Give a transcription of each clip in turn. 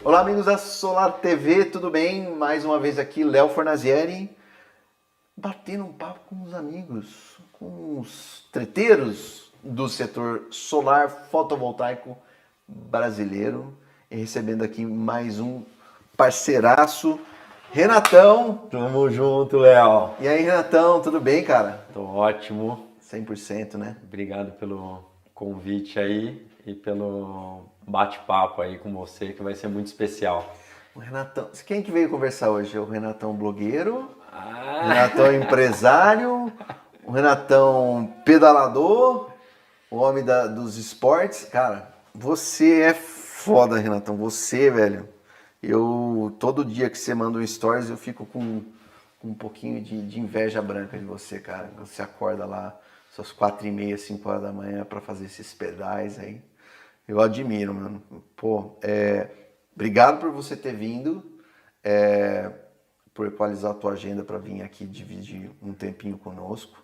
Olá, amigos da Solar TV, tudo bem? Mais uma vez aqui, Léo Fornazieri, batendo um papo com os amigos, com os treteiros do setor solar fotovoltaico brasileiro, e recebendo aqui mais um parceiraço, Renatão. Tamo junto, Léo. E aí, Renatão, tudo bem, cara? Tô ótimo. 100%, né? Obrigado pelo convite aí e pelo bate-papo aí com você, que vai ser muito especial. O Renatão, quem que veio conversar hoje? O Renatão blogueiro, o Ah, Renatão empresário, o Renatão pedalador, o homem dos esportes. Cara, você é foda, Renatão. Você, velho. Todo dia que você manda um stories, eu fico com um pouquinho de inveja branca de você, cara. Você acorda lá, suas 4h30, 5 horas da manhã pra fazer esses pedais aí. Eu admiro, mano. Pô, obrigado por você ter vindo, por equalizar a tua agenda para vir aqui dividir um tempinho conosco.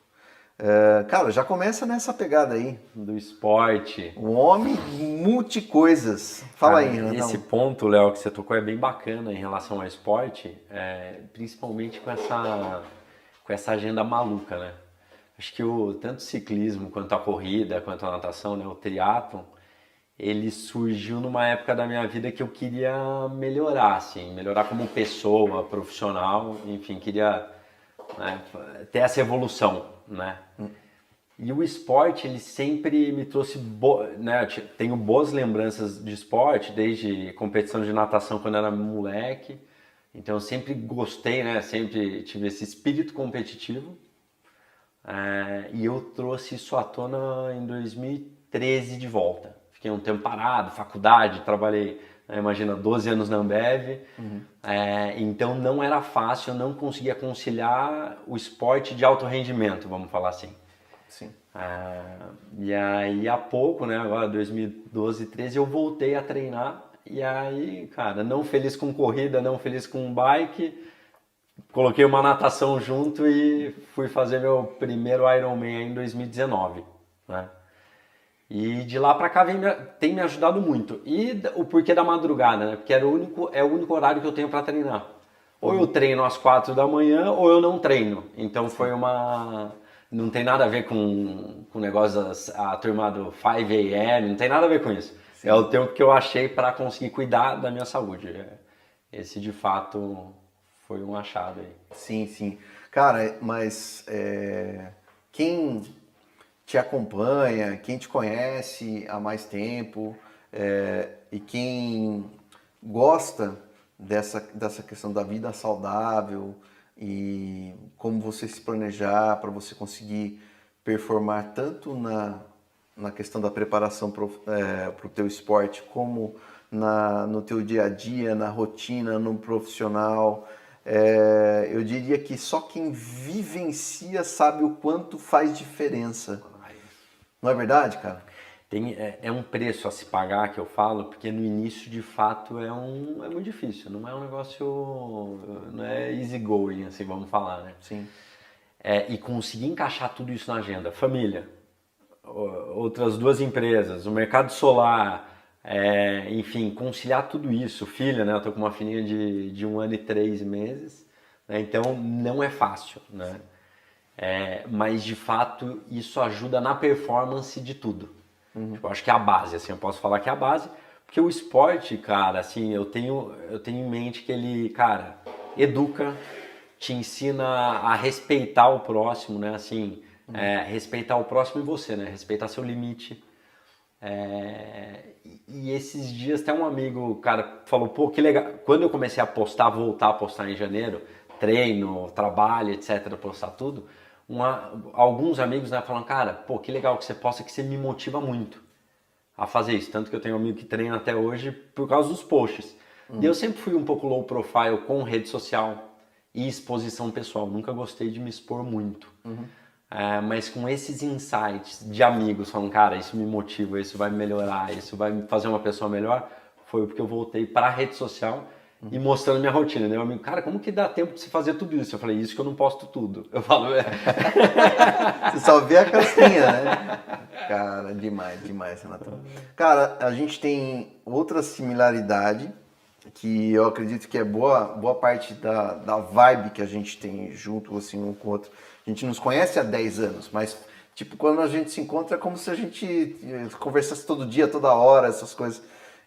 Cara, já começa nessa pegada aí. do esporte. Um homem multicoisas. Fala Cara, aí, Renatão. esse ponto, Léo, que você tocou é bem bacana em relação ao esporte, principalmente com essa agenda maluca, né? Acho que tanto o ciclismo, quanto a corrida, quanto a natação, né, o triatlon, ele surgiu numa época da minha vida que eu queria melhorar, assim, melhorar como pessoa, profissional, enfim, queria, né, ter essa evolução, né? E o esporte, ele sempre me trouxe, né, eu tenho boas lembranças de esporte, desde competição de natação quando era moleque, então eu sempre gostei, né, sempre tive esse espírito competitivo, e eu trouxe isso à tona em 2013 de volta. Fiquei um tempo parado, faculdade, trabalhei, né, imagina, 12 anos na Ambev. Então não era fácil, eu não conseguia conciliar o esporte de alto rendimento, vamos falar assim. Sim. E aí há pouco, né, agora 2012, 13, eu voltei a treinar. E aí, cara, não feliz com corrida, não feliz com bike, coloquei uma natação junto e fui fazer meu primeiro Ironman em 2019, né? E de lá pra cá tem me ajudado muito. E o porquê da madrugada, né? Porque é o único horário que eu tenho pra treinar. Ou eu treino às 4 da manhã ou eu não treino. Então foi uma... Não tem nada a ver com o negócio a turma do 5 a.m., não tem nada a ver com isso. Sim. É o tempo que eu achei pra conseguir cuidar da minha saúde. Esse de fato foi um achado aí. Sim, sim. Cara, mas quem te acompanha, quem te conhece há mais tempo, e quem gosta dessa questão da vida saudável e como você se planejar para você conseguir performar tanto na questão da preparação para o teu esporte, como no teu dia a dia, na rotina, no profissional. Eu diria que só quem vivencia sabe o quanto faz diferença. Não é verdade, cara? É um preço a se pagar que eu falo, porque no início de fato é muito difícil, não é um negócio, não é easy going, assim, vamos falar, né? Sim. E conseguir encaixar tudo isso na agenda, família, outras 2 empresas, o mercado solar, enfim, conciliar tudo isso, filha, né? Eu tô com uma filhinha de 1 ano e 3 meses, né? Então não é fácil, né? Mas de fato isso ajuda na performance de tudo. Tipo, eu acho que é a base, assim, eu posso falar que é a base, porque o esporte, cara, assim, eu tenho em mente que ele, cara, educa, te ensina a respeitar o próximo, né, assim, respeitar o próximo e você, né, respeitar seu limite. E esses dias até um amigo, cara, falou, pô, que legal, quando eu comecei a voltar a postar em janeiro, treino, trabalho, etc, postar tudo, alguns amigos, né, falam, cara, pô, que legal que você posta, que você me motiva muito a fazer isso. Tanto que eu tenho um amigo que treina até hoje por causa dos posts. E eu sempre fui um pouco low profile com rede social e exposição pessoal. Nunca gostei de me expor muito. Mas com esses insights de amigos, falando, cara, isso me motiva, isso vai me melhorar, isso vai me fazer uma pessoa melhor, foi porque eu voltei para a rede social e mostrando minha rotina. Meu amigo, cara, como que dá tempo de você fazer tudo isso? Eu falei, isso que eu não posto tudo. Eu falo, Você só vê a casquinha, né? Cara, demais, demais, Renato. Cara, a gente tem outra similaridade que eu acredito que é boa parte da vibe que a gente tem junto, assim, um com o outro. A gente nos conhece há 10 anos, mas, tipo, quando a gente se encontra é como se a gente conversasse todo dia, toda hora, essas coisas.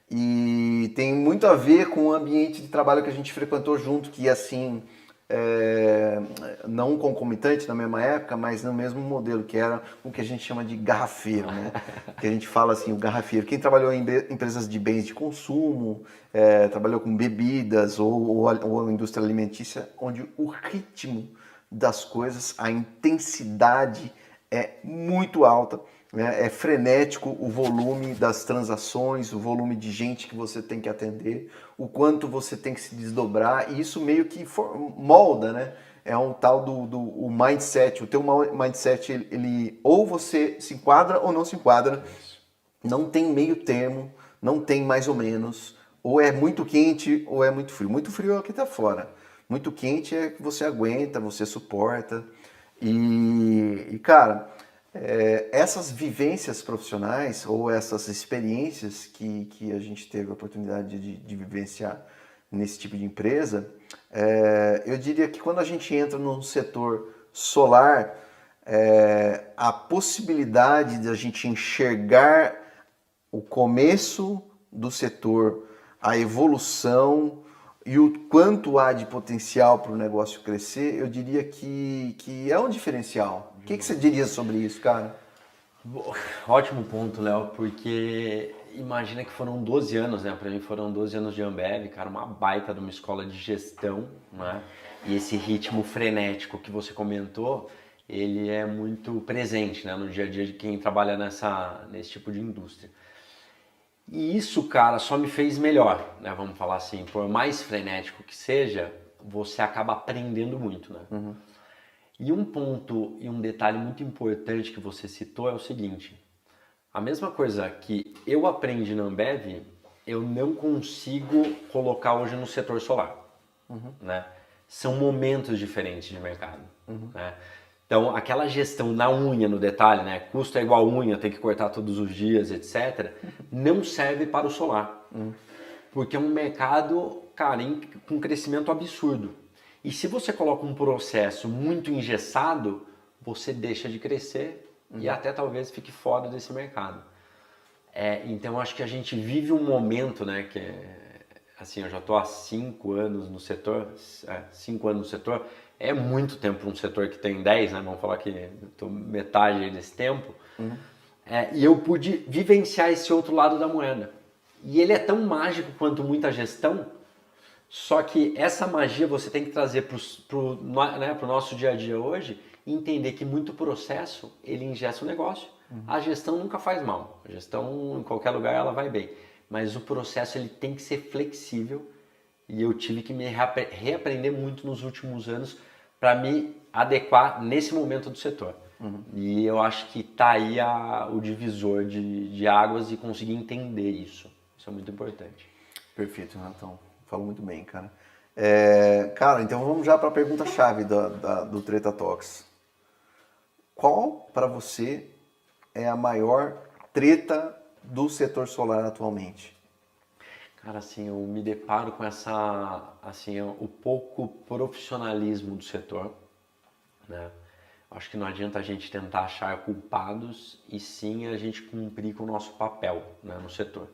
E tem muito a ver com o ambiente de trabalho que a gente frequentou junto, que, assim, é, não concomitante na mesma época, mas no mesmo modelo, que era o que a gente chama de garrafeiro, né? Que a gente fala assim, o garrafeiro. Quem trabalhou em empresas de bens de consumo, trabalhou com bebidas ou indústria alimentícia, onde o ritmo das coisas, a intensidade é muito alta, né? É frenético o volume das transações, o volume de gente que você tem que atender, o quanto você tem que se desdobrar, e isso meio que molda, né? É um tal do o mindset. O teu mindset, ele ou você se enquadra ou não se enquadra. Não tem meio termo, não tem mais ou menos. Ou é muito quente ou é muito frio. Muito frio é o que está fora. Muito quente é que você aguenta, você suporta. Cara, essas vivências profissionais ou essas experiências que a gente teve a oportunidade de vivenciar nesse tipo de empresa, eu diria que quando a gente entra num setor solar, a possibilidade de a gente enxergar o começo do setor, a evolução e o quanto há de potencial para o negócio crescer, eu diria que é um diferencial. O que você diria sobre isso, cara? Ótimo ponto, Léo, porque imagina que foram 12 anos, né? Para mim foram 12 anos de Ambev, cara, uma baita de uma escola de gestão, né? E esse ritmo frenético que você comentou, ele é muito presente, né, no dia a dia de quem trabalha nesse tipo de indústria. E isso, cara, só me fez melhor, né? Vamos falar assim, por mais frenético que seja, você acaba aprendendo muito, né? Uhum. E um ponto e um detalhe muito importante que você citou é o seguinte: a mesma coisa que eu aprendi na Ambev, eu não consigo colocar hoje no setor solar, né? São momentos diferentes de mercado, né? Então, aquela gestão na unha, no detalhe, né? Custo é igual unha, tem que cortar todos os dias, etc. Não serve para o solar. Porque é um mercado, cara, com crescimento absurdo. E se você coloca um processo muito engessado, você deixa de crescer e até talvez fique fora desse mercado. Então acho que a gente vive um momento, né, que assim, eu já estou há 5 anos no setor, 5 anos no setor, é muito tempo para um setor que tem 10, né, vamos falar que estou metade desse tempo, e eu pude vivenciar esse outro lado da moeda. E ele é tão mágico quanto muita gestão, só que essa magia você tem que trazer para o nosso dia a dia hoje e entender que muito processo, ele ingessa o negócio. A gestão nunca faz mal. A gestão, em qualquer lugar, ela vai bem. Mas o processo, ele tem que ser flexível. E eu tive que me reaprender muito nos últimos anos para me adequar nesse momento do setor. E eu acho que tá aí o divisor de águas e conseguir entender isso. Isso é muito importante. Perfeito, Renatão. Falou muito bem, cara. Cara, então vamos já para a pergunta-chave do Treta Talks. Qual, para você, é a maior treta do setor solar atualmente? Cara, assim, eu me deparo com o pouco profissionalismo do setor, né? Acho que não adianta a gente tentar achar culpados e sim a gente cumprir com o nosso papel, né, no setor.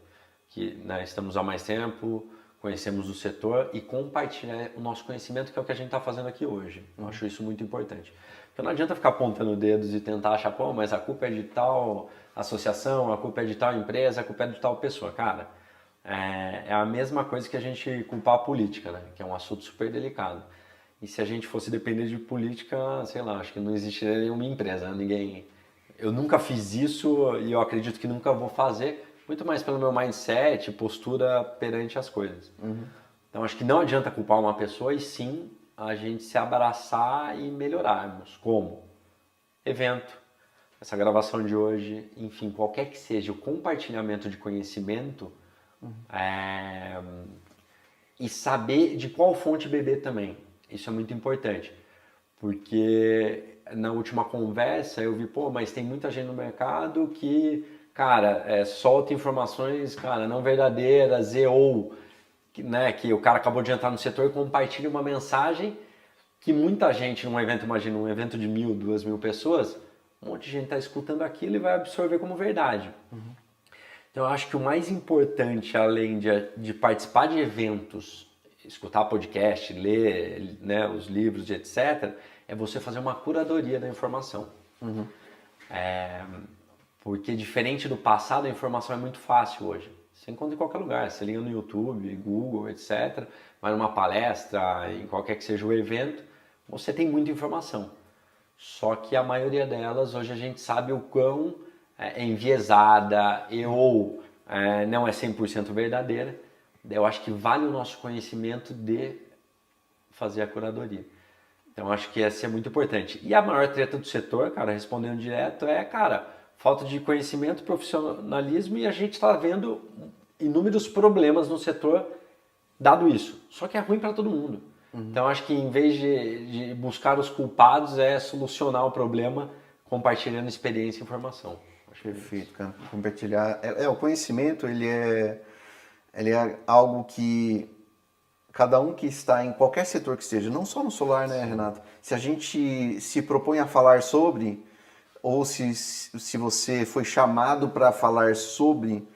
Que, né, estamos há mais tempo, conhecemos o setor e compartilhar o nosso conhecimento, que é o que a gente está fazendo aqui hoje. Eu acho isso muito importante. Porque não adianta ficar apontando dedos e tentar achar, pô, mas a culpa é de tal associação, a culpa é de tal empresa, a culpa é de tal pessoa. Cara, é a mesma coisa que a gente culpar a política, né? Que é um assunto super delicado. E se a gente fosse depender de política, sei lá, acho que não existiria nenhuma empresa, ninguém... Eu nunca fiz isso e eu acredito que nunca vou fazer, muito mais pelo meu mindset, postura perante as coisas. Então acho que não adianta culpar uma pessoa e sim a gente se abraçar e melhorarmos. Como? Evento, essa gravação de hoje, enfim, qualquer que seja o compartilhamento de conhecimento, e saber de qual fonte beber também. Isso é muito importante, porque na última conversa eu vi, pô, mas tem muita gente no mercado que, cara, solta informações, cara, não verdadeiras ou né, que o cara acabou de entrar no setor, compartilha uma mensagem que muita gente num evento, imagina um evento de 1.000, 2.000 pessoas, um monte de gente está escutando aquilo e vai absorver como verdade. Então eu acho que o mais importante, além de participar de eventos, escutar podcast, ler, né, os livros, etc., é você fazer uma curadoria da informação. Porque diferente do passado, a informação é muito fácil hoje. Você encontra em qualquer lugar, você liga no YouTube, Google, etc., vai numa palestra, em qualquer que seja o evento, você tem muita informação. Só que a maioria delas, hoje a gente sabe o quão é enviesada ou não é 100% verdadeira. Eu acho que vale o nosso conhecimento de fazer a curadoria. Então acho que essa é muito importante. E a maior treta do setor, cara, respondendo direto, cara, falta de conhecimento, profissionalismo, e a gente está vendo inúmeros problemas no setor dado isso. Só que é ruim para todo mundo. Então acho que em vez de buscar os culpados, é solucionar o problema compartilhando experiência e informação. Acho Perfeito, cara. Compartilhar. O conhecimento, ele é algo que cada um que está em qualquer setor que esteja, não só no solar, né, Renato? Se a gente se propõe a falar sobre, ou se você foi chamado para falar sobre,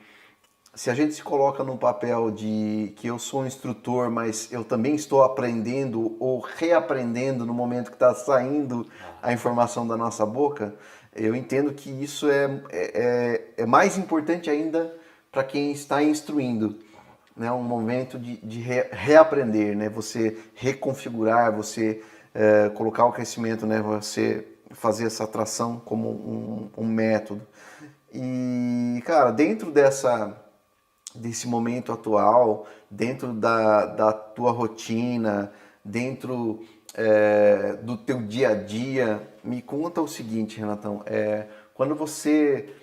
se a gente se coloca no papel de que eu sou um instrutor, mas eu também estou aprendendo ou reaprendendo no momento que está saindo a informação da nossa boca, eu entendo que isso é mais importante ainda para quem está instruindo. Né? Um momento de reaprender, né? Você reconfigurar, você colocar o crescimento, né? Você fazer essa atração como um método. E, cara, dentro desse momento atual, dentro da tua rotina, dentro do teu dia a dia, me conta o seguinte, Renatão, quando você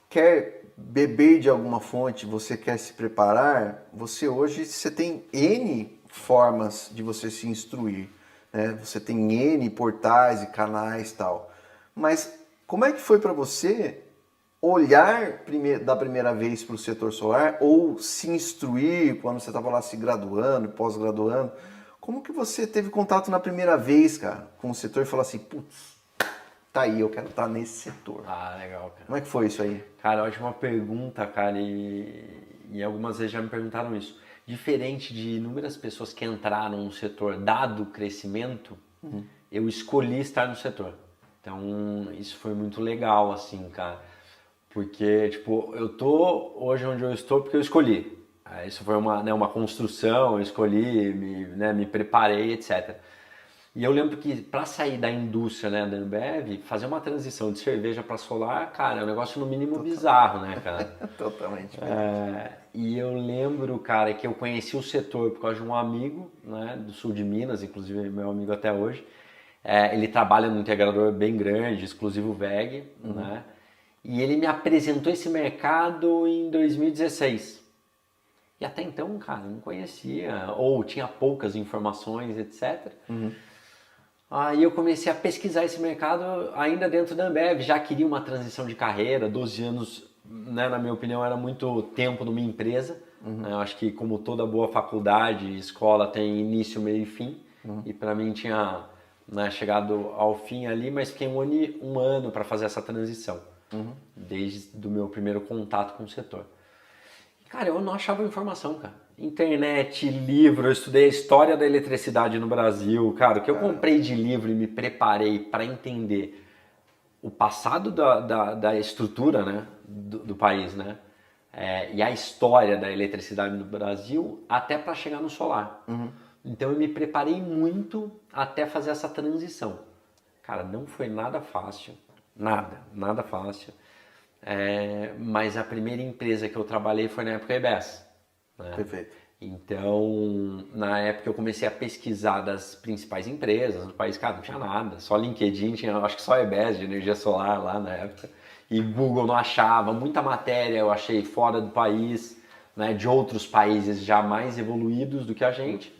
quer beber de alguma fonte, você quer se preparar, você tem N formas de você se instruir, né? Você tem N portais e canais e tal, mas como é que foi para você olhar da primeira vez para o setor solar ou se instruir quando você estava lá se graduando, pós-graduando? Como que você teve contato na primeira vez, cara, com o setor e falou assim, putz, tá aí, eu quero estar nesse setor. Ah, legal, cara. Como é que foi isso aí? Cara, ótima pergunta, cara, e algumas vezes já me perguntaram isso. Diferente de inúmeras pessoas que entraram no setor dado o crescimento, eu escolhi estar no setor. Então, isso foi muito legal, assim, cara. Porque, tipo, eu tô hoje onde eu estou porque eu escolhi. Isso foi uma construção, eu escolhi, me preparei, etc. E eu lembro que para sair da indústria, né, da Ambev, fazer uma transição de cerveja para solar, cara, é um negócio no mínimo bizarro, né, cara? Totalmente. E eu lembro, cara, que eu conheci o setor por causa de um amigo, né, do sul de Minas, inclusive meu amigo até hoje. Ele trabalha num integrador bem grande, exclusivo VEG, né? E ele me apresentou esse mercado em 2016. E até então, cara, eu não conhecia, ou tinha poucas informações, etc. Aí eu comecei a pesquisar esse mercado ainda dentro da Ambev, já queria uma transição de carreira, 12 anos, né, na minha opinião, era muito tempo numa empresa. Eu acho que como toda boa faculdade, escola tem início, meio e fim. E para mim tinha, né, chegado ao fim ali, mas fiquei um ano para fazer essa transição. Desde o meu primeiro contato com o setor. Cara, eu não achava informação, cara. Internet, livro, eu estudei a história da eletricidade no Brasil. Cara, o que eu comprei de livro e me preparei para entender o passado da estrutura, né, do país, né? E a história da eletricidade no Brasil até para chegar no solar. Então eu me preparei muito até fazer essa transição. Cara, não foi nada fácil. Nada fácil. Mas a primeira empresa que eu trabalhei foi na época EBS. Né? Perfeito. Então, na época eu comecei a pesquisar das principais empresas no país. Cara, não tinha nada. Só LinkedIn, tinha acho que só EBS de energia solar lá na época. E Google não achava. Muita matéria eu achei fora do país, né? De outros países já mais evoluídos do que a gente.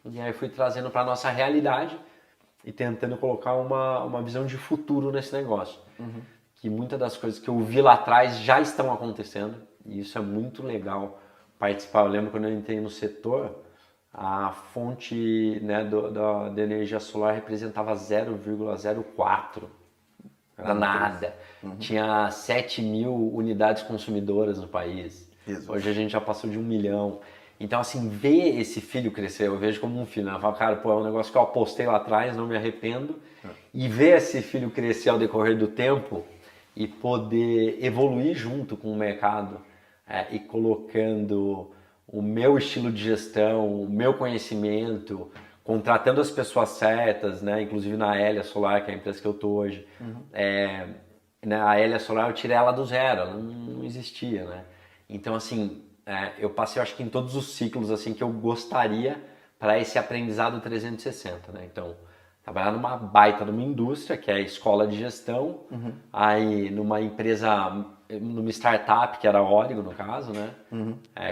E aí fui trazendo para a nossa realidade e tentando colocar uma visão de futuro nesse negócio. Que muitas das coisas que eu vi lá atrás já estão acontecendo, e isso é muito legal, participar. Eu lembro quando eu entrei no setor, a fonte, né, da energia solar representava 0,04. Era nada. Tinha 7 mil unidades consumidoras no país. Jesus. Hoje a gente já passou de 1 milhão. Então, assim, ver esse filho crescer, eu vejo como um filho, né? Eu falo, cara, pô, é um negócio que eu apostei lá atrás, não me arrependo. E ver esse filho crescer ao decorrer do tempo e poder evoluir junto com o mercado, e colocando o meu estilo de gestão, o meu conhecimento, contratando as pessoas certas, né? Inclusive na Hélia Solar, que é a empresa que eu estou hoje. A Hélia Solar eu tirei ela do zero, ela não existia, né? Então, assim, eu passei, acho que em todos os ciclos assim que eu gostaria para esse aprendizado 360, né? Então, trabalhar numa baita, numa indústria, que é a escola de gestão, aí numa empresa, numa startup, que era a Origo, no caso, né?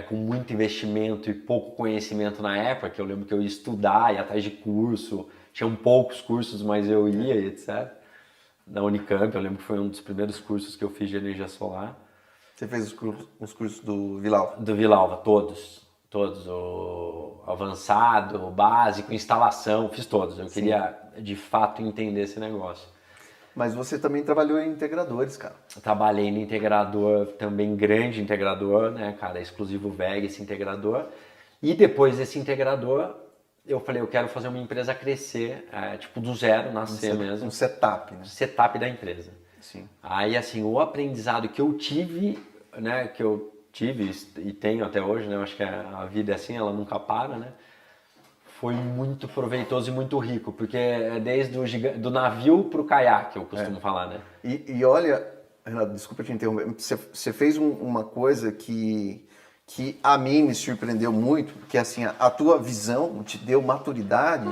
Com muito investimento e pouco conhecimento na época, que eu lembro que eu ia estudar, ia atrás de curso, tinham poucos cursos, mas eu ia e etc. Na Unicamp, eu lembro que foi um dos primeiros cursos que eu fiz de energia solar. Você fez os cursos do Vilalva? Do Vilalva, todos, o avançado, o básico, instalação, fiz todos. Eu queria, de fato, entender esse negócio. Mas você também trabalhou em integradores, cara. Eu trabalhei no integrador, também grande integrador, né, cara, exclusivo VEG, esse integrador. E depois desse integrador, eu falei, eu quero fazer uma empresa crescer, tipo do zero, nascer mesmo. Um setup, né? Setup da empresa. Sim. Aí, assim, o aprendizado que eu tive, né, e tenho até hoje, né, eu acho que a vida é assim, ela nunca para, né, foi muito proveitoso e muito rico, porque é desde do navio pro caiaque, eu costumo falar, né. E olha, Renato, desculpa te interromper, você fez uma coisa que a mim me surpreendeu muito, porque assim, a tua visão te deu maturidade,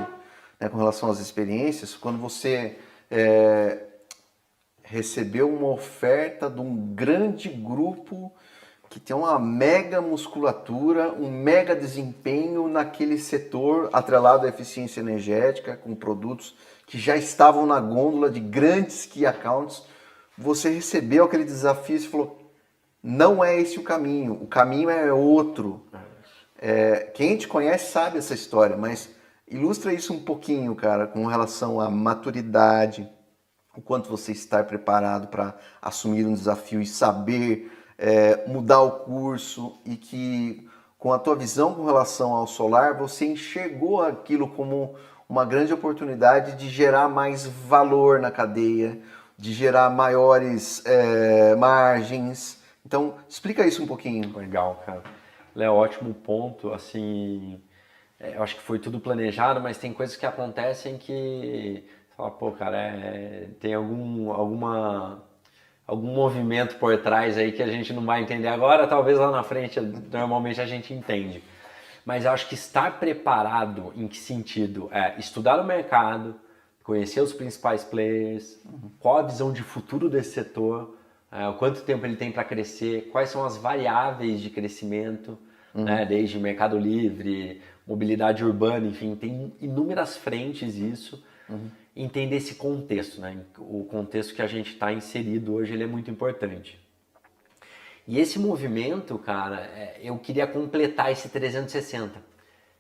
né, com relação às experiências, quando você recebeu uma oferta de um grande grupo que tem uma mega musculatura, um mega desempenho naquele setor atrelado à eficiência energética, com produtos que já estavam na gôndola de grandes key accounts. Você recebeu aquele desafio e falou, não é esse o caminho é outro. Quem te conhece sabe essa história, mas ilustra isso um pouquinho, cara, com relação à maturidade, o quanto você está preparado para assumir um desafio e saber mudar o curso, e que com a tua visão com relação ao solar, você enxergou aquilo como uma grande oportunidade de gerar mais valor na cadeia, de gerar maiores margens. Então, explica isso um pouquinho. Legal, cara. Léo, ótimo ponto, assim, eu acho que foi tudo planejado, mas tem coisas que acontecem que você fala, pô, cara, tem algum movimento por trás aí que a gente não vai entender agora, talvez lá na frente, normalmente a gente entende. Mas eu acho que estar preparado, em que sentido? Estudar o mercado, conhecer os principais players, qual a visão de futuro desse setor, quanto tempo ele tem para crescer, quais são as variáveis de crescimento, né, desde mercado livre, mobilidade urbana, enfim, tem inúmeras frentes isso. Entender esse contexto, né? O contexto que a gente está inserido hoje, ele é muito importante. E esse movimento, cara, eu queria completar esse 360,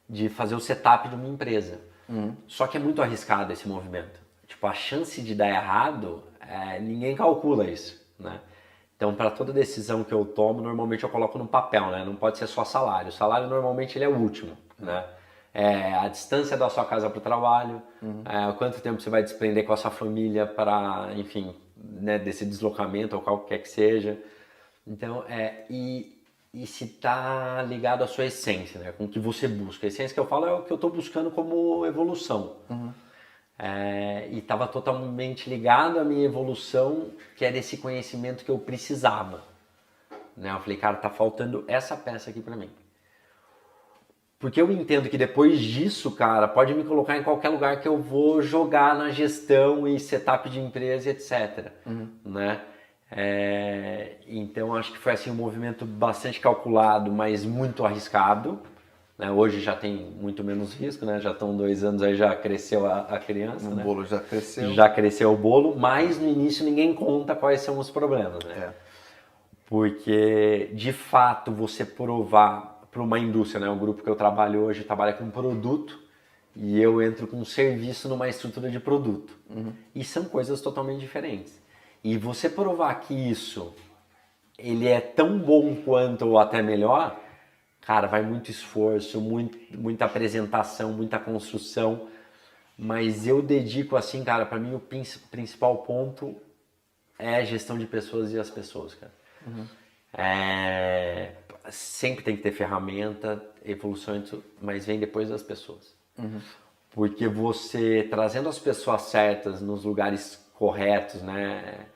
de fazer o setup de uma empresa. Só que é muito arriscado esse movimento. Tipo, a chance de dar errado, ninguém calcula isso, né? Então, para toda decisão que eu tomo, normalmente eu coloco no papel, né? Não pode ser só salário. O salário, normalmente, ele é o último, né? A distância da sua casa para o trabalho, quanto tempo você vai desprender com a sua família para, enfim, né, desse deslocamento ou qualquer que seja. Então, e se está ligado à sua essência, né, com o que você busca. A essência que eu falo é o que eu estou buscando como evolução. E estava totalmente ligado à minha evolução, que era esse conhecimento que eu precisava. Né? Eu falei, cara, tá faltando essa peça aqui para mim. Porque eu entendo que depois disso, cara, pode me colocar em qualquer lugar que eu vou jogar na gestão e setup de empresa, etc. Né? Então, acho que foi assim, um movimento bastante calculado, mas muito arriscado. Né? Hoje já tem muito menos risco, né? Já estão 2 anos aí, já cresceu a criança. O né? bolo já cresceu. Já cresceu o bolo, mas no início ninguém conta quais são os problemas. Né? Porque, de fato, você provar uma indústria, né? O grupo que eu trabalho hoje trabalha com produto e eu entro com serviço numa estrutura de produto. E são coisas totalmente diferentes. E você provar que isso ele é tão bom quanto ou até melhor, cara, vai muito esforço, muita apresentação, muita construção. Mas eu dedico assim, cara, para mim o principal ponto é a gestão de pessoas e as pessoas, cara. Sempre tem que ter ferramenta, evolução, mas vem depois das pessoas. Porque você trazendo as pessoas certas nos lugares corretos, né?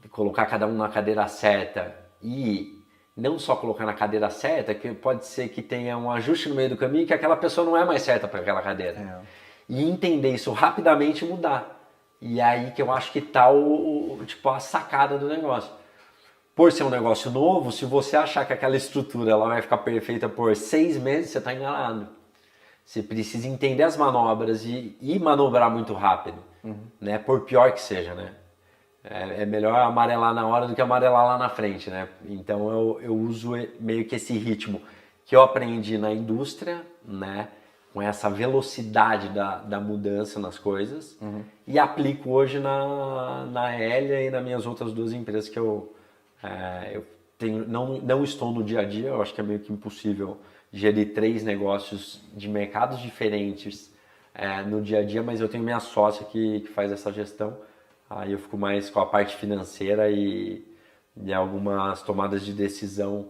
Colocar cada um na cadeira certa e não só colocar na cadeira certa, que pode ser que tenha um ajuste no meio do caminho que aquela pessoa não é mais certa para aquela cadeira. E entender isso rapidamente e mudar. E aí que eu acho que tá tipo, a sacada do negócio. Por ser um negócio novo, se você achar que aquela estrutura ela vai ficar perfeita por 6 meses, você está enganado. Você precisa entender as manobras e manobrar muito rápido, né? Por pior que seja, né? É melhor amarelar na hora do que amarelar lá na frente, né? Então eu uso meio que esse ritmo que eu aprendi na indústria, né? Com essa velocidade da mudança nas coisas e aplico hoje na Hélia e nas minhas outras 2 empresas que eu tenho, não estou no dia a dia. Eu acho que é meio que impossível gerir 3 negócios de mercados diferentes no dia a dia, mas eu tenho minha sócia que faz essa gestão. Aí eu fico mais com a parte financeira e algumas tomadas de decisão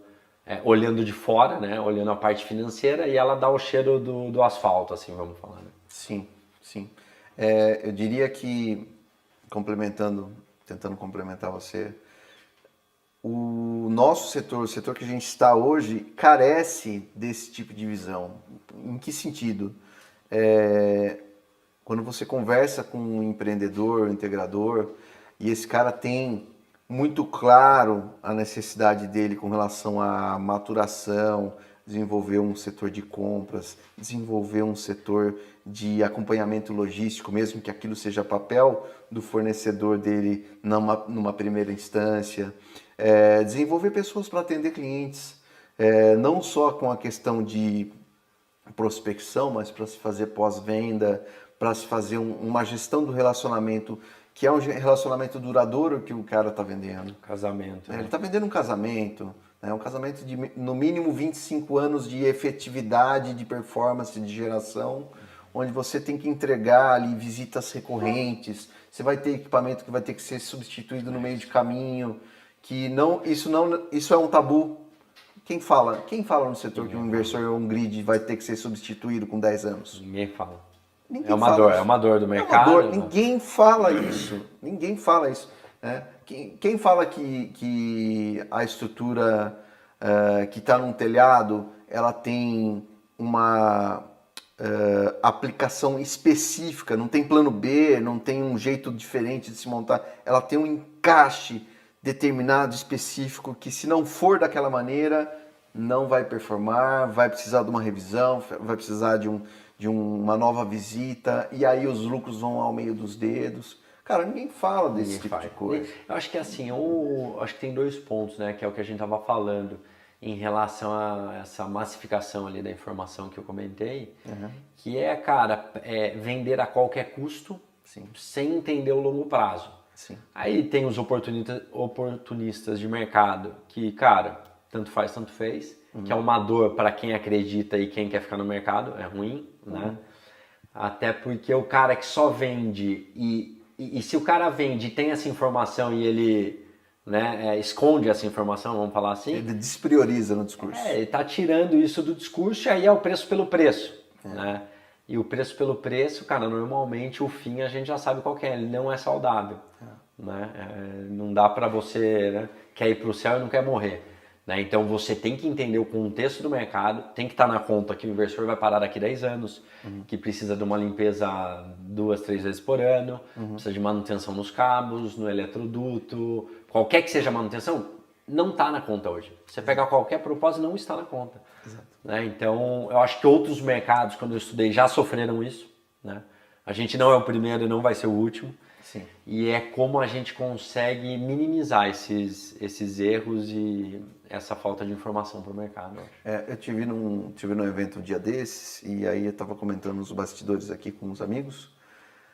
olhando de fora, né? Olhando a parte financeira, e ela dá o cheiro do asfalto, assim, vamos falar. Né? Sim, sim. Eu diria que, tentando complementar você, o nosso setor, o setor que a gente está hoje, carece desse tipo de visão. Em que sentido? Quando você conversa com um empreendedor, um integrador, e esse cara tem muito claro a necessidade dele com relação à maturação, desenvolver um setor de compras, desenvolver um setor de acompanhamento logístico, mesmo que aquilo seja papel do fornecedor dele numa primeira instância, desenvolver pessoas para atender clientes, não só com a questão de prospecção, mas para se fazer pós-venda, para se fazer uma gestão do relacionamento, que é um relacionamento duradouro que o cara está vendendo. Casamento. Ele está vendendo um casamento, um casamento de no mínimo 25 anos de efetividade, de performance, de geração, onde você tem que entregar ali visitas recorrentes, você vai ter equipamento que vai ter que ser substituído no meio de caminho, isso é um tabu. Quem fala no setor que um inversor ou um grid vai ter que ser substituído com 10 anos? Ninguém fala. Ninguém é uma dor do mercado. Ninguém fala isso. Ninguém fala isso. Quem fala que a estrutura que está num telhado, ela tem uma aplicação específica, não tem plano B, não tem um jeito diferente de se montar, ela tem um encaixe determinado, específico, que se não for daquela maneira, não vai performar, vai precisar de uma revisão, vai precisar de uma nova visita, e aí os lucros vão ao meio dos dedos. Cara, ninguém fala desse tipo de coisa. Eu acho que assim, acho que tem 2 pontos, né, que é o que a gente estava falando em relação a essa massificação ali da informação que eu comentei, que cara, vender a qualquer custo, sim, sem entender o longo prazo. Sim. Aí tem os oportunistas de mercado que, cara, tanto faz, tanto fez, que é uma dor para quem acredita e quem quer ficar no mercado, é ruim, né? Até porque o cara que só vende e se o cara vende e tem essa informação e ele esconde essa informação, vamos falar assim... Ele desprioriza no discurso. Ele tá tirando isso do discurso e aí é o preço pelo preço, né? E o preço pelo preço, cara, normalmente o fim a gente já sabe qual que é, ele não é saudável, né? Não dá para você, né, quer ir pro céu e não quer morrer, né? Então você tem que entender o contexto do mercado, tem que estar na conta que o inversor vai parar daqui 10 anos, que precisa de uma limpeza 2, 3 vezes por ano, precisa de manutenção nos cabos, no eletroduto, qualquer que seja a manutenção, não está na conta hoje. Você pega qualquer propósito, não está na conta. Né? Então, eu acho que outros mercados, quando eu estudei, já sofreram isso. Né? A gente não é o primeiro e não vai ser o último. Sim. E é como a gente consegue minimizar esses erros e essa falta de informação para o mercado. Eu tive num evento um dia desses, e aí eu estava comentando nos bastidores aqui com os amigos,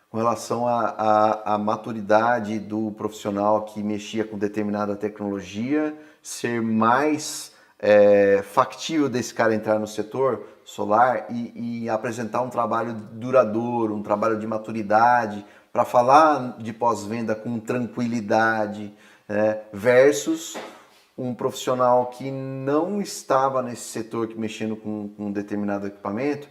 com relação à maturidade do profissional que mexia com determinada tecnologia, ser mais factível desse cara entrar no setor solar e apresentar um trabalho duradouro, um trabalho de maturidade, para falar de pós-venda com tranquilidade, versus um profissional que não estava nesse setor, que mexendo com um determinado equipamento,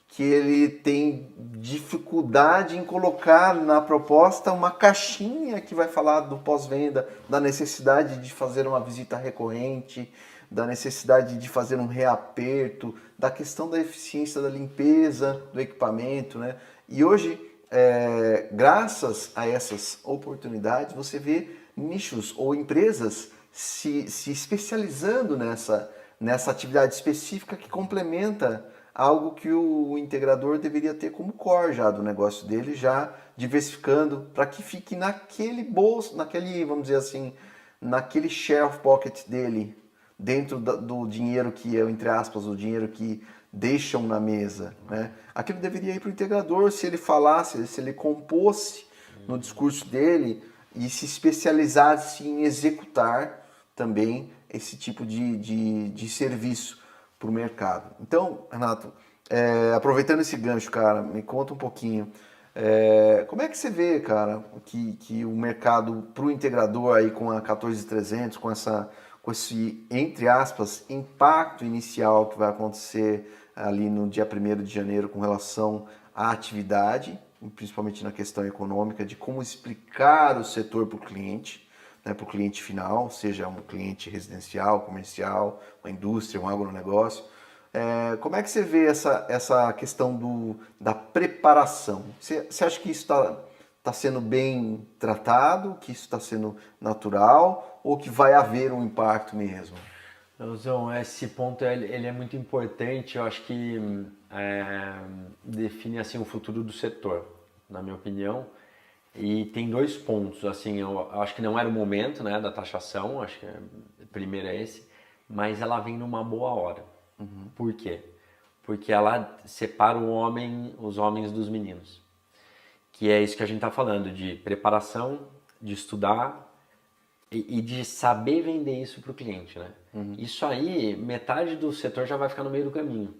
que ele tem dificuldade em colocar na proposta uma caixinha que vai falar do pós-venda, da necessidade de fazer uma visita recorrente, da necessidade de fazer um reaperto, da questão da eficiência da limpeza do equipamento, né? E hoje, graças a essas oportunidades, você vê nichos ou empresas se especializando nessa atividade específica que complementa algo que o integrador deveria ter como core já do negócio dele, já diversificando para que fique naquele bolso, vamos dizer assim, naquele share of pocket dele, dentro do dinheiro que é, entre aspas, o dinheiro que deixam na mesa, né? Aquilo deveria ir para o integrador se ele falasse, se ele compôsse no discurso dele e se especializasse em executar também esse tipo de serviço para o mercado. Então, Renato, aproveitando esse gancho, cara, me conta um pouquinho. Como é que você vê, cara, que o mercado para o integrador aí com a 14300, com esse, entre aspas, impacto inicial que vai acontecer ali no dia 1º de janeiro com relação à atividade, principalmente na questão econômica, de como explicar o setor para o cliente, né, para o cliente final, seja um cliente residencial, comercial, uma indústria, um agronegócio. Como é que você vê essa questão da preparação? Você acha que isso está sendo bem tratado, que isso está sendo natural, ou que vai haver um impacto mesmo? Leozão, esse ponto ele é muito importante, eu acho que define assim, o futuro do setor, na minha opinião. E tem 2 pontos, assim, eu acho que não era o momento, né, da taxação, acho que primeiro é esse, mas ela vem numa boa hora. Uhum. Por quê? Porque ela separa os homens dos meninos. Que é isso que a gente está falando, de preparação, de estudar e de saber vender isso para o cliente, né? Uhum. Isso aí, metade do setor já vai ficar no meio do caminho.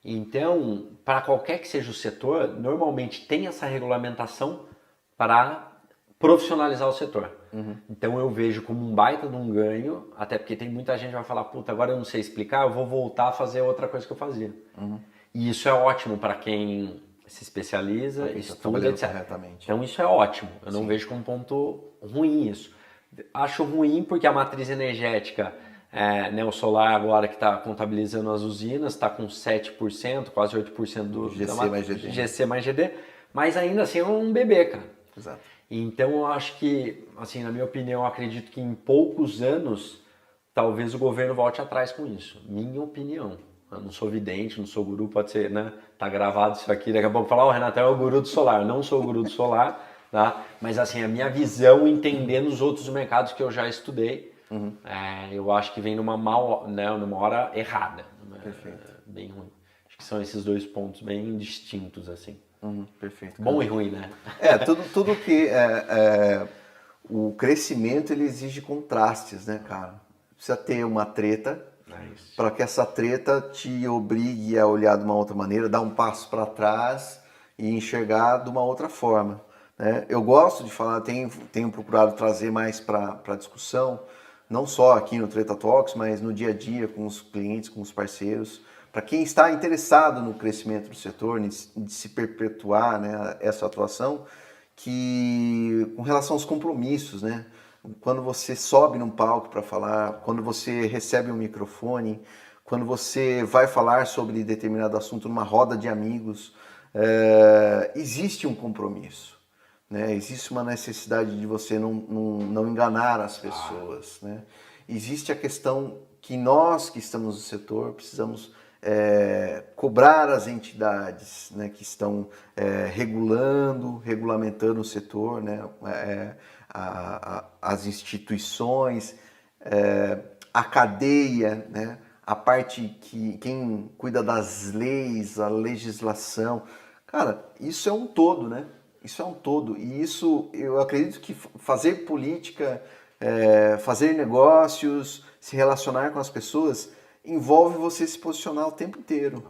Então, para qualquer que seja o setor, normalmente tem essa regulamentação para profissionalizar o setor. Uhum. Então eu vejo como um baita de um ganho, até porque tem muita gente que vai falar, puta, agora eu não sei explicar, eu vou voltar a fazer outra coisa que eu fazia. Uhum. E isso é ótimo para quem se especializa, estuda, etc. Então isso é ótimo, eu não vejo como ponto ruim isso. Acho ruim porque a matriz energética, né, o solar agora que está contabilizando as usinas, está com 7%, quase 8% do GC mais GD. GC mais GD, mas ainda assim é um bebê, cara. Exato. Então eu acho que, assim, na minha opinião, eu acredito que em poucos anos talvez o governo volte atrás com isso. Minha opinião. Eu não sou vidente, não sou guru, pode ser, né? Tá gravado isso aqui, daqui a pouco falar, o Renato é o guru do solar. Eu não sou o guru do solar, tá? Mas assim, a minha visão, entendendo os outros mercados que eu já estudei, eu acho que vem numa hora errada. Perfeito. Bem ruim. Acho que são esses 2 pontos bem distintos, assim. Perfeito. Bom e ruim, né? Tudo que o crescimento ele exige contrastes, né, cara? Precisa ter uma treta para que essa treta te obrigue a olhar de uma outra maneira, dar um passo para trás e enxergar de uma outra forma, né? Eu gosto de falar, tenho procurado trazer mais para a discussão, não só aqui no Treta Talks, mas no dia a dia com os clientes, com os parceiros, para quem está interessado no crescimento do setor, de se perpetuar, né, essa atuação, que com relação aos compromissos, né? Quando você sobe num palco para falar, quando você recebe um microfone, quando você vai falar sobre determinado assunto numa roda de amigos, existe um compromisso, né? Existe uma necessidade de você não enganar as pessoas, né? Existe a questão que nós que estamos no setor precisamos cobrar as entidades, né, que estão regulamentando o setor, né, as instituições, a cadeia, né, a parte que quem cuida das leis, a legislação. Cara, isso é um todo, né? Isso é um todo. E isso, eu acredito que fazer política, fazer negócios, se relacionar com as pessoas, envolve você se posicionar o tempo inteiro,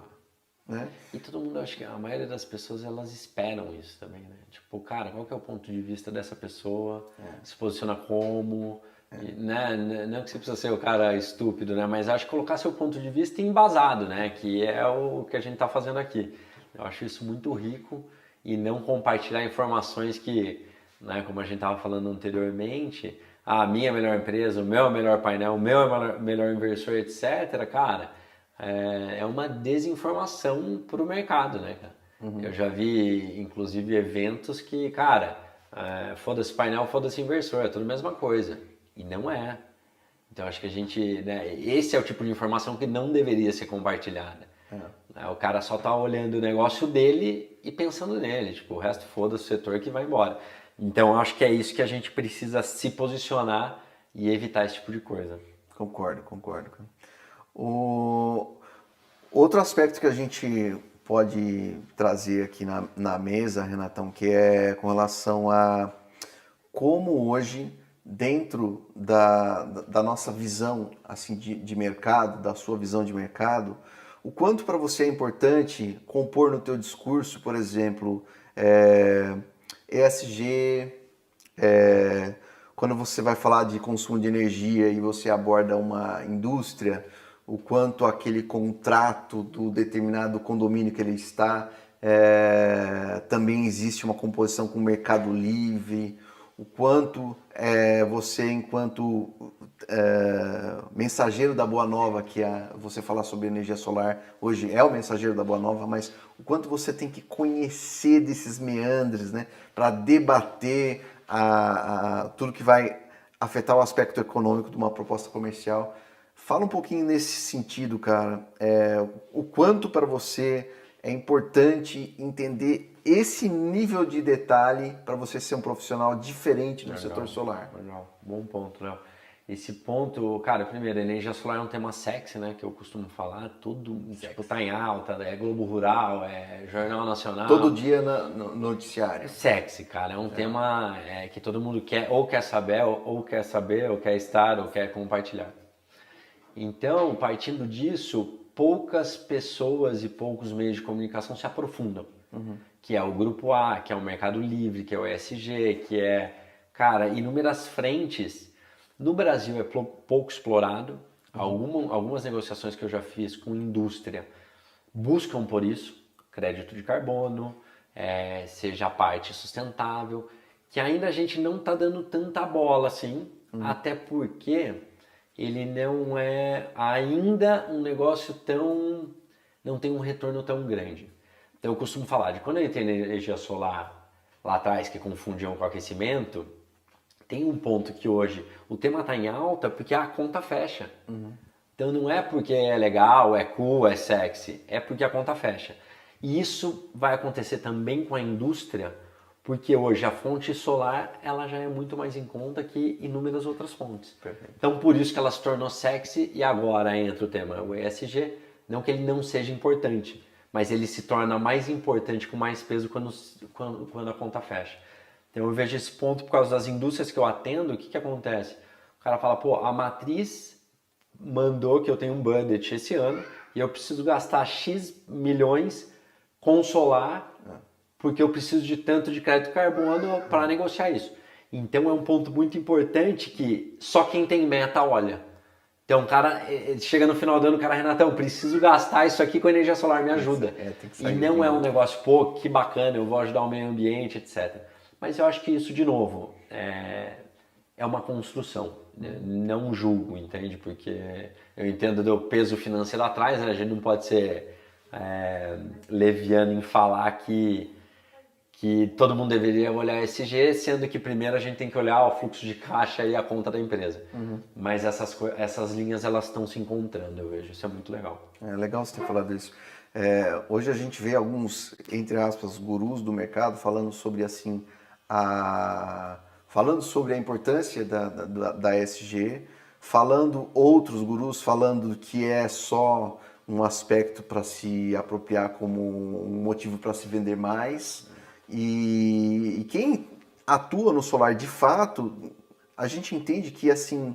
né? E todo mundo, acho que a maioria das pessoas, elas esperam isso também, né? Tipo, cara, qual que é o ponto de vista dessa pessoa? Se posiciona como? E, né? Não que você precisa ser o cara estúpido, né? Mas acho que colocar seu ponto de vista embasado, né? Que é o que a gente tá fazendo aqui. Eu acho isso muito rico e não compartilhar informações que, né, como a gente estava falando anteriormente, a minha é a melhor empresa, o meu é o melhor painel, o meu é o melhor inversor, etc. Cara, é uma desinformação para o mercado, né, cara? Eu já vi, inclusive, eventos que, cara, foda-se painel, foda-se inversor, é tudo a mesma coisa. E não é. Então acho que a gente, né, esse é o tipo de informação que não deveria ser compartilhada. O cara só tá olhando o negócio dele e pensando nele, tipo, o resto foda-se o setor que vai embora. Então acho que é isso que a gente precisa se posicionar e evitar esse tipo de coisa. Concordo. O outro aspecto que a gente pode trazer aqui na mesa, Renatão, que é com relação a como hoje, dentro da nossa visão assim, de mercado, da sua visão de mercado, o quanto para você é importante compor no teu discurso, por exemplo, ESG, quando você vai falar de consumo de energia e você aborda uma indústria, o quanto aquele contrato do determinado condomínio que ele está, também existe uma composição com o mercado livre, o quanto você, enquanto mensageiro da Boa Nova, que você falar sobre energia solar, hoje é o mensageiro da Boa Nova, mas o quanto você tem que conhecer desses meandres, né, para debater tudo que vai afetar o aspecto econômico de uma proposta comercial. Fala um pouquinho nesse sentido, cara. O quanto para você é importante entender esse nível de detalhe para você ser um profissional diferente no setor solar. Legal, bom ponto, Léo. Esse ponto, cara, primeiro, energia solar é um tema sexy, né, que eu costumo falar, tudo, tipo, tá em alta, é Globo Rural, é Jornal Nacional. Todo dia no noticiário. É sexy, cara, é um tema que todo mundo quer, ou quer saber, ou quer estar, ou quer compartilhar. Então, partindo disso, poucas pessoas e poucos meios de comunicação se aprofundam. Que é o Grupo A, que é o Mercado Livre, que é o ESG, que é, cara, inúmeras frentes. No Brasil é pouco explorado. Algumas negociações que eu já fiz com indústria buscam por isso, crédito de carbono, seja a parte sustentável, que ainda a gente não está dando tanta bola assim, até porque ele não é ainda um negócio não tem um retorno tão grande. Então eu costumo falar de quando eu entrei na energia solar lá atrás, que confundiam com aquecimento, tem um ponto que hoje o tema está em alta porque a conta fecha. Então não é porque é legal, é cool, é sexy, é porque a conta fecha. E isso vai acontecer também com a indústria, porque hoje a fonte solar ela já é muito mais em conta que inúmeras outras fontes. Perfeito. Então por isso que ela se tornou sexy e agora entra o tema o ESG, não que ele não seja importante, mas ele se torna mais importante com mais peso quando a conta fecha. Então eu vejo esse ponto por causa das indústrias que eu atendo, o que acontece? O cara fala, pô, a matriz mandou que eu tenho um budget esse ano e eu preciso gastar X milhões com solar porque eu preciso de tanto de crédito carbono para negociar isso. Então é um ponto muito importante que só quem tem meta olha. Então o cara chega no final do ano, o cara, Renatão, preciso gastar isso aqui com energia solar, me ajuda. Tem que E sair não é um negócio, pô, que bacana, eu vou ajudar o meio ambiente, etc. Mas eu acho que isso, de novo, é uma construção. Não julgo, entende? Porque eu entendo do peso financeiro atrás, né? A gente não pode ser leviano em falar que que todo mundo deveria olhar ESG, sendo que primeiro a gente tem que olhar o fluxo de caixa e a conta da empresa. Mas essas linhas elas estão se encontrando, eu vejo, isso é muito legal. É legal você ter falado isso. Hoje a gente vê alguns, entre aspas, gurus do mercado falando sobre assim, falando sobre a importância da ESG, falando outros gurus falando que é só um aspecto para se apropriar como um motivo para se vender mais. E quem atua no solar de fato, a gente entende que assim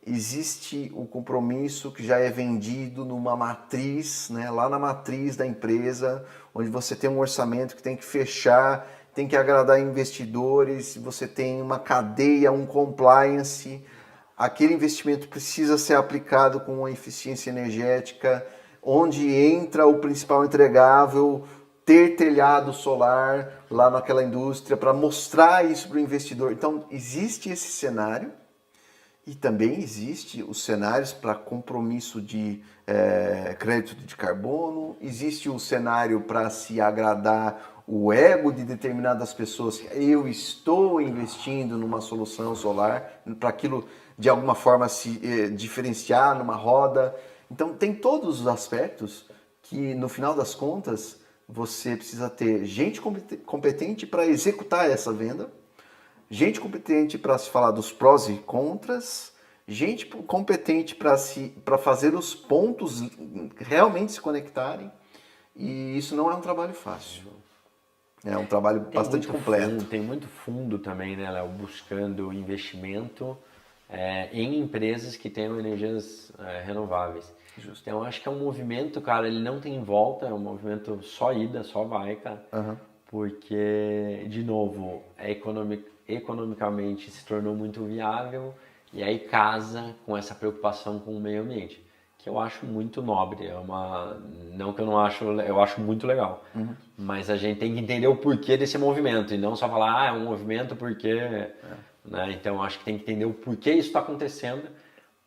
existe o compromisso que já é vendido numa matriz, né, lá na matriz da empresa, onde você tem um orçamento que tem que fechar, tem que agradar investidores, você tem uma cadeia, um compliance, aquele investimento precisa ser aplicado com uma eficiência energética, onde entra o principal entregável, ter telhado solar lá naquela indústria para mostrar isso para o investidor. Então, existe esse cenário e também existe os cenários para compromisso de crédito de carbono, existe o cenário para se agradar o ego de determinadas pessoas. Eu estou investindo numa solução solar para aquilo de alguma forma se diferenciar numa roda. Então, tem todos os aspectos que, no final das contas, você precisa ter gente competente para executar essa venda, gente competente para se falar dos prós e contras, gente competente para fazer os pontos realmente se conectarem, e isso não é um trabalho fácil. É um trabalho bastante completo. Tem muito fundo também, né, Léo, buscando investimento em empresas que tenham energias renováveis. Justo. Então, acho que é um movimento, cara, ele não tem volta, é um movimento só ida, só vai, cara. Porque, de novo, economicamente se tornou muito viável e aí casa com essa preocupação com o meio ambiente, que eu acho muito nobre. Não que eu não acho, eu acho muito legal. Mas a gente tem que entender o porquê desse movimento e não só falar, é um movimento porque... Né? Então, acho que tem que entender o porquê isso está acontecendo.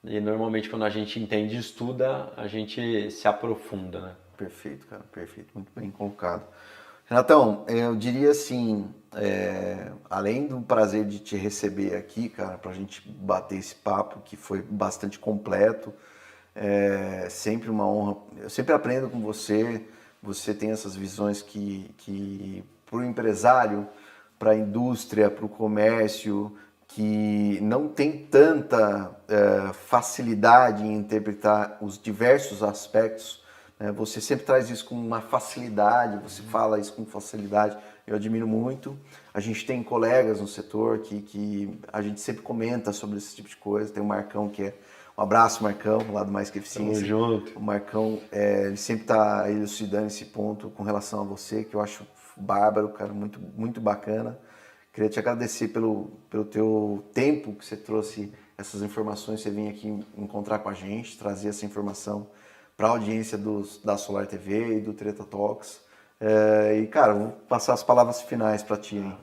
E normalmente quando a gente entende e estuda, a gente se aprofunda, né? Perfeito, cara, perfeito, muito bem colocado. Renatão, eu diria assim, além do prazer de te receber aqui, cara, pra gente bater esse papo que foi bastante completo, sempre uma honra, eu sempre aprendo com você, você tem essas visões que para o empresário, para a indústria, para o comércio, que não tem tanta facilidade em interpretar os diversos aspectos, né? Você sempre traz isso com uma facilidade, você fala isso com facilidade, eu admiro muito. A gente tem colegas no setor que a gente sempre comenta sobre esse tipo de coisa, tem o Marcão que um abraço, Marcão, lá do Mais Que Eficiência. Tamo junto. O Marcão, ele sempre está elucidando esse ponto com relação a você, que eu acho bárbaro, cara, muito, muito bacana. Queria te agradecer pelo teu tempo que você trouxe essas informações, você vinha aqui encontrar com a gente, trazer essa informação para a audiência da Solar TV e do Treta Talks. E, cara, vou passar as palavras finais para ti, hein?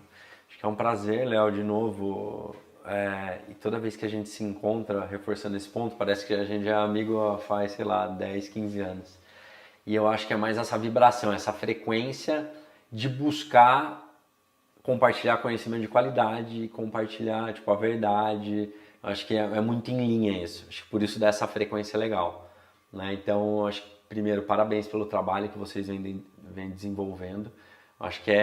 Acho que é um prazer, Léo, de novo. E toda vez que a gente se encontra, reforçando esse ponto, parece que a gente é amigo faz, sei lá, 10, 15 anos. E eu acho que é mais essa vibração, essa frequência de buscar compartilhar conhecimento de qualidade, compartilhar a verdade. Eu acho que é muito em linha isso. Acho que por isso dessa frequência legal. Né? Então, acho que, primeiro, parabéns pelo trabalho que vocês vêm desenvolvendo. Acho que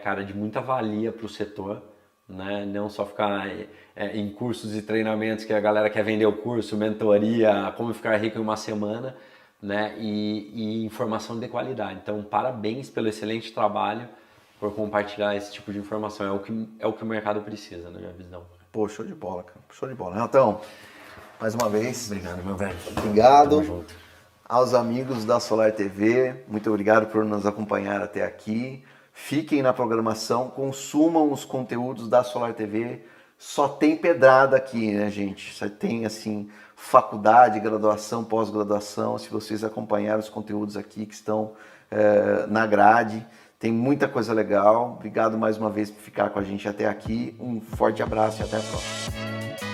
cara, de muita valia para o setor. Né? Não só ficar em cursos e treinamentos que a galera quer vender o curso, mentoria, como ficar rico em uma semana, né? E informação de qualidade. Então, parabéns pelo excelente trabalho, por compartilhar esse tipo de informação. É o que o mercado precisa, na minha visão. Pô, show de bola, cara. Show de bola. Renatão, mais uma vez. Obrigado, meu velho. Obrigado. Tamo junto. Aos amigos da Solar TV, muito obrigado por nos acompanhar até aqui. Fiquem na programação, consumam os conteúdos da Solar TV. Só tem pedrada aqui, né, gente? Só tem, assim, faculdade, graduação, pós-graduação. Se vocês acompanharam os conteúdos aqui que estão na grade, tem muita coisa legal. Obrigado mais uma vez por ficar com a gente até aqui. Um forte abraço e até a próxima.